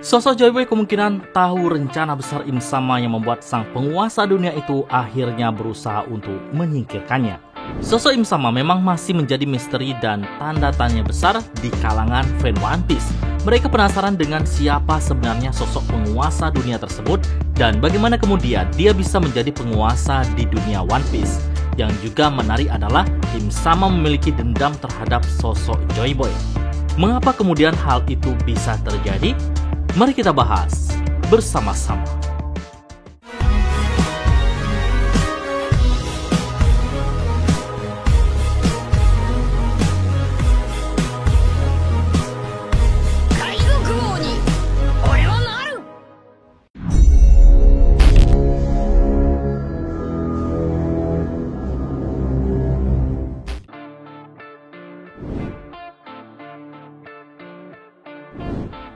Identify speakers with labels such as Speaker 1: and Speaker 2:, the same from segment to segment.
Speaker 1: Sosok Joy Boy kemungkinan tahu rencana besar Im Sama yang membuat sang penguasa dunia itu akhirnya berusaha untuk menyingkirkannya. Sosok Im Sama memang masih menjadi misteri dan tanda tanya besar di kalangan fan One Piece. Mereka penasaran dengan siapa sebenarnya sosok penguasa dunia tersebut dan bagaimana kemudian dia bisa menjadi penguasa di dunia One Piece. Yang juga menarik adalah Im Sama memiliki dendam terhadap sosok Joy Boy. Mengapa kemudian hal itu bisa terjadi? Mari kita bahas bersama-sama.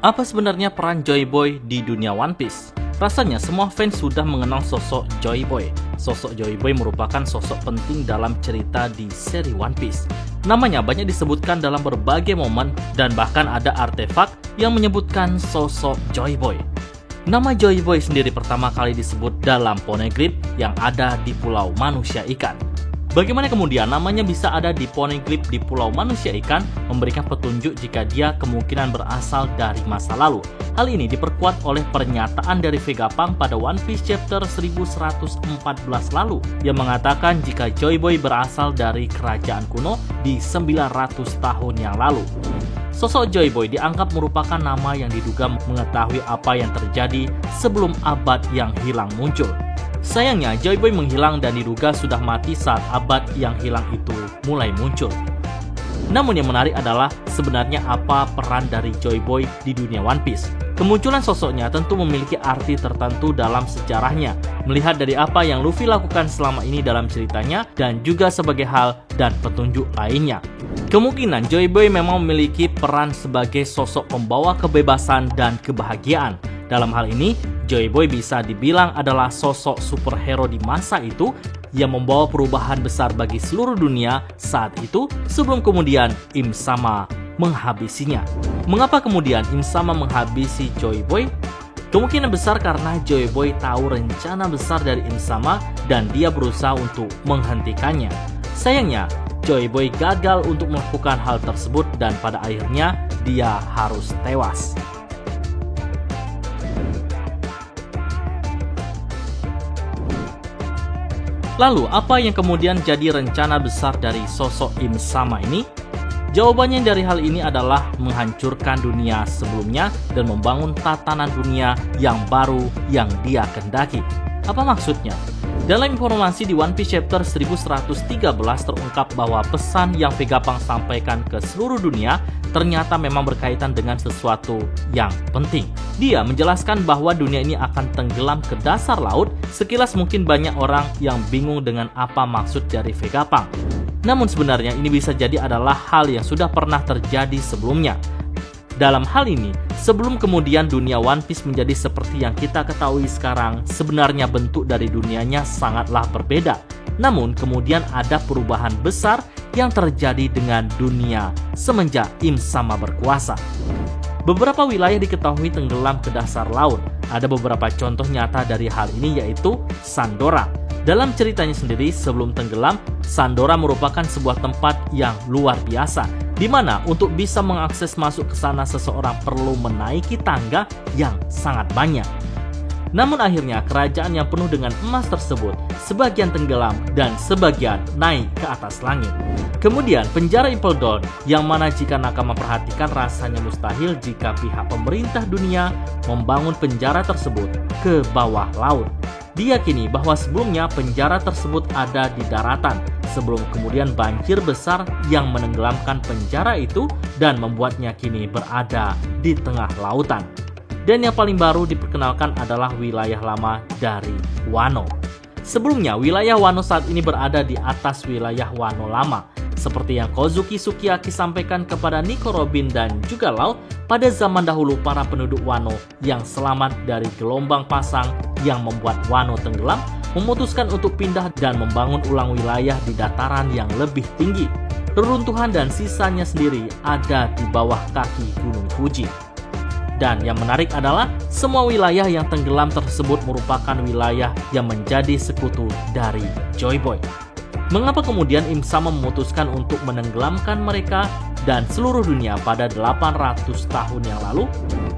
Speaker 1: Apa sebenarnya peran Joy Boy di dunia One Piece? Rasanya semua fans sudah mengenal sosok Joy Boy. Sosok Joy Boy merupakan sosok penting dalam cerita di seri One Piece. Namanya banyak disebutkan dalam berbagai momen dan bahkan ada artefak yang menyebutkan sosok Joy Boy. Nama Joy Boy sendiri pertama kali disebut dalam Poneglyph yang ada di Pulau Manusia Ikan. Bagaimana kemudian namanya bisa ada di Poneglyph di Pulau Manusia Ikan memberikan petunjuk jika dia kemungkinan berasal dari masa lalu. Hal ini diperkuat oleh pernyataan dari Vegapunk pada One Piece chapter 1114 lalu yang mengatakan jika Joy Boy berasal dari kerajaan kuno di 900 tahun yang lalu. Sosok Joy Boy dianggap merupakan nama yang diduga mengetahui apa yang terjadi sebelum abad yang hilang muncul. Sayangnya, Joy Boy menghilang dan diduga sudah mati saat abad yang hilang itu mulai muncul. Namun yang menarik adalah sebenarnya apa peran dari Joy Boy di dunia One Piece. Kemunculan sosoknya tentu memiliki arti tertentu dalam sejarahnya, melihat dari apa yang Luffy lakukan selama ini dalam ceritanya dan juga sebagai hal dan petunjuk lainnya. Kemungkinan Joy Boy memang memiliki peran sebagai sosok pembawa kebebasan dan kebahagiaan. Dalam hal ini, Joy Boy bisa dibilang adalah sosok superhero di masa itu yang membawa perubahan besar bagi seluruh dunia saat itu sebelum kemudian Im Sama menghabisinya. Mengapa kemudian Im Sama menghabisi Joy Boy? Kemungkinan besar karena Joy Boy tahu rencana besar dari Im Sama dan dia berusaha untuk menghentikannya. Sayangnya, Joy Boy gagal untuk melakukan hal tersebut dan pada akhirnya dia harus tewas. Lalu, apa yang kemudian jadi rencana besar dari sosok Im Sama ini? Jawabannya dari hal ini adalah menghancurkan dunia sebelumnya dan membangun tatanan dunia yang baru yang dia kendaki. Apa maksudnya? Dalam informasi di One Piece chapter 1113 terungkap bahwa pesan yang Vegapunk sampaikan ke seluruh dunia ternyata memang berkaitan dengan sesuatu yang penting. Dia menjelaskan bahwa dunia ini akan tenggelam ke dasar laut. Sekilas mungkin banyak orang yang bingung dengan apa maksud dari Vegapunk. Namun sebenarnya ini bisa jadi adalah hal yang sudah pernah terjadi sebelumnya. Dalam hal ini, sebelum kemudian dunia One Piece menjadi seperti yang kita ketahui sekarang, sebenarnya bentuk dari dunianya sangatlah berbeda. Namun kemudian ada perubahan besar yang terjadi dengan dunia semenjak Im Sama berkuasa. Beberapa wilayah diketahui tenggelam ke dasar laut. Ada beberapa contoh nyata dari hal ini yaitu Sandora. Dalam ceritanya sendiri sebelum tenggelam, Sandora merupakan sebuah tempat yang luar biasa, di mana untuk bisa mengakses masuk ke sana seseorang perlu menaiki tangga yang sangat banyak. Namun akhirnya kerajaan yang penuh dengan emas tersebut sebagian tenggelam dan sebagian naik ke atas langit. Kemudian penjara Impel Down yang mana jika nakama perhatikan rasanya mustahil jika pihak pemerintah dunia membangun penjara tersebut ke bawah laut. Diyakini bahwa sebelumnya penjara tersebut ada di daratan sebelum kemudian banjir besar yang menenggelamkan penjara itu dan membuatnya kini berada di tengah lautan. Dan yang paling baru diperkenalkan adalah wilayah lama dari Wano. Sebelumnya wilayah Wano saat ini berada di atas wilayah Wano lama. Seperti yang Kozuki Sukiyaki sampaikan kepada Nico Robin dan juga Law, pada zaman dahulu para penduduk Wano yang selamat dari gelombang pasang yang membuat Wano tenggelam memutuskan untuk pindah dan membangun ulang wilayah di dataran yang lebih tinggi. Reruntuhan dan sisanya sendiri ada di bawah kaki Gunung Fuji. Dan yang menarik adalah semua wilayah yang tenggelam tersebut merupakan wilayah yang menjadi sekutu dari Joy Boy. Mengapa kemudian Im Sama memutuskan untuk menenggelamkan mereka dan seluruh dunia pada 800 tahun yang lalu?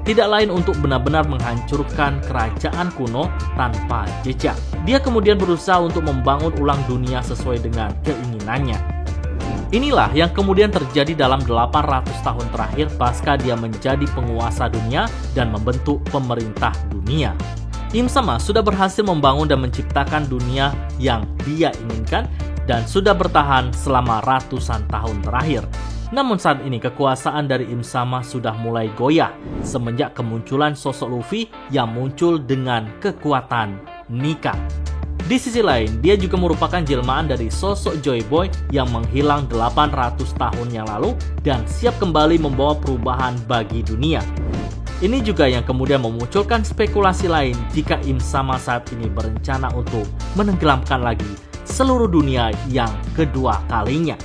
Speaker 1: Tidak lain untuk benar-benar menghancurkan kerajaan kuno tanpa jejak. Dia kemudian berusaha untuk membangun ulang dunia sesuai dengan keinginannya. Inilah yang kemudian terjadi dalam 800 tahun terakhir pasca dia menjadi penguasa dunia dan membentuk pemerintah dunia. Im Sama sudah berhasil membangun dan menciptakan dunia yang dia inginkan dan sudah bertahan selama ratusan tahun terakhir. Namun saat ini kekuasaan dari Im Sama sudah mulai goyah semenjak kemunculan sosok Luffy yang muncul dengan kekuatan Nika. Di sisi lain, dia juga merupakan jelmaan dari sosok Joy Boy yang menghilang 800 tahun yang lalu dan siap kembali membawa perubahan bagi dunia. Ini juga yang kemudian memunculkan spekulasi lain jika Im Sama saat ini berencana untuk menenggelamkan lagi seluruh dunia yang kedua kalinya.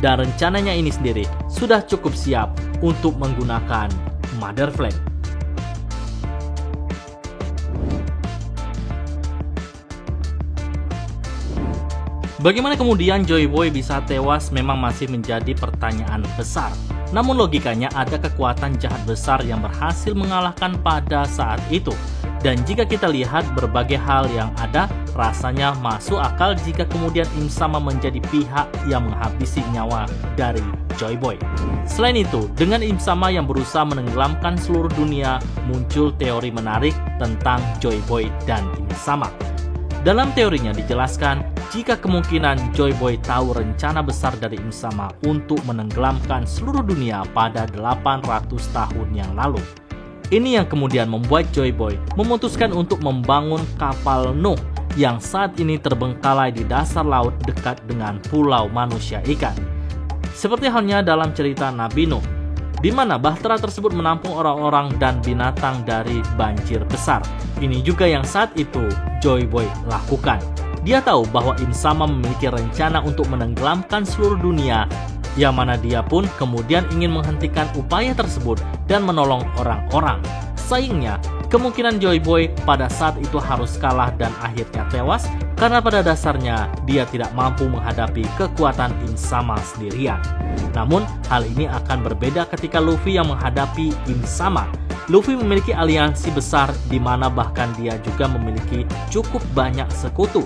Speaker 1: Dan rencananya ini sendiri sudah cukup siap untuk menggunakan Mother Flame. Bagaimana kemudian Joy Boy bisa tewas memang masih menjadi pertanyaan besar. Namun logikanya ada kekuatan jahat besar yang berhasil mengalahkan pada saat itu. Dan jika kita lihat berbagai hal yang ada, rasanya masuk akal jika kemudian Im Sama menjadi pihak yang menghabisi nyawa dari Joy Boy. Selain itu, dengan Im Sama yang berusaha menenggelamkan seluruh dunia, muncul teori menarik tentang Joy Boy dan Im Sama. Dalam teorinya dijelaskan, jika kemungkinan Joy Boy tahu rencana besar dari Im Sama untuk menenggelamkan seluruh dunia pada 800 tahun yang lalu. Ini yang kemudian membuat Joy Boy memutuskan untuk membangun kapal Nuh yang saat ini terbengkalai di dasar laut dekat dengan pulau manusia ikan. Seperti halnya dalam cerita Nabi Nuh, di mana bahtera tersebut menampung orang-orang dan binatang dari banjir besar. Ini juga yang saat itu Joy Boy lakukan. Dia tahu bahwa Im Sama memiliki rencana untuk menenggelamkan seluruh dunia, yang mana dia pun kemudian ingin menghentikan upaya tersebut dan menolong orang-orang. Sayangnya, kemungkinan Joy Boy pada saat itu harus kalah dan akhirnya tewas karena pada dasarnya dia tidak mampu menghadapi kekuatan Im Sama sendirian. Namun, hal ini akan berbeda ketika Luffy yang menghadapi Im Sama. Luffy memiliki aliansi besar di mana bahkan dia juga memiliki cukup banyak sekutu.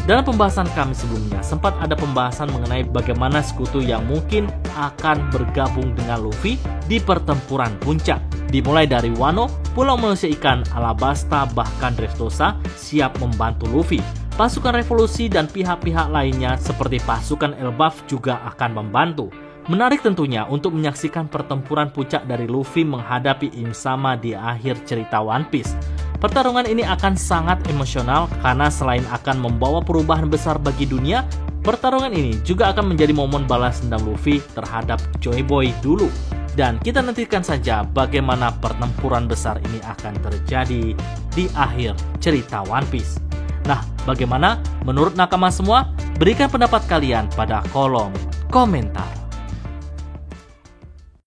Speaker 1: Dalam pembahasan kami sebelumnya, sempat ada pembahasan mengenai bagaimana sekutu yang mungkin akan bergabung dengan Luffy di pertempuran puncak. Dimulai dari Wano, Pulau Manusia Ikan, Alabasta, bahkan Dressrosa siap membantu Luffy. Pasukan revolusi dan pihak-pihak lainnya seperti pasukan Elbaf juga akan membantu. Menarik tentunya untuk menyaksikan pertempuran puncak dari Luffy menghadapi Im Sama di akhir cerita One Piece. Pertarungan ini akan sangat emosional karena selain akan membawa perubahan besar bagi dunia, pertarungan ini juga akan menjadi momen balas dendam Luffy terhadap Joy Boy dulu. Dan kita nantikan saja bagaimana pertempuran besar ini akan terjadi di akhir cerita One Piece. Nah, bagaimana menurut nakama semua? Berikan pendapat kalian pada kolom komentar.